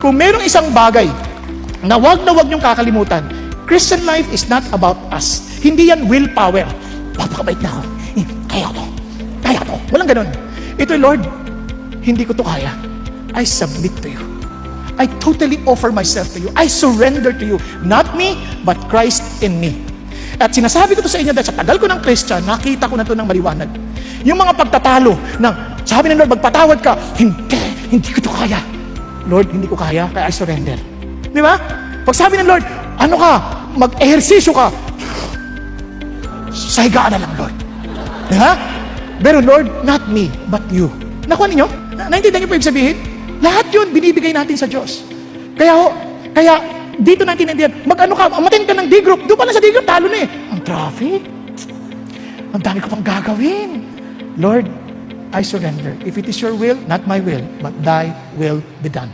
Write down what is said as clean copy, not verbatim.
Kung merong isang bagay na wag niyong kakalimutan, Christian life is not about us. Hindi yan willpower. Papakabait na ako. Kaya to. Walang ganun. Ito, Lord, hindi ko to kaya. I submit to you. I totally offer myself to you. I surrender to you. Not me, but Christ in me. At sinasabi ko to sa inyo dahil sa tagal ko ng Christian, nakita ko na to ng maliwanag. Yung mga pagtatalo ng, sabi ng Lord, magpatawad ka. Hindi ko to kaya. Lord, hindi ko kaya, kaya I surrender. Di ba? Pag sabi ng Lord, ano ka, mag-ehersisyo ka, sa higaan na lang, Lord. Di ba? Pero Lord, not me, but you. Nakuha ninyo? Naintindihan niyo po yung sabihin? Lahat yun, binibigay natin sa Diyos. Kaya dito natin naintindihan, mag-ano ka, umatin ka ng D-group. Doon pala sa D-group, talo na eh. Ang traffic. Ang dami ko pang gagawin. Lord, I surrender. If it is your will, not my will, but thy will be done.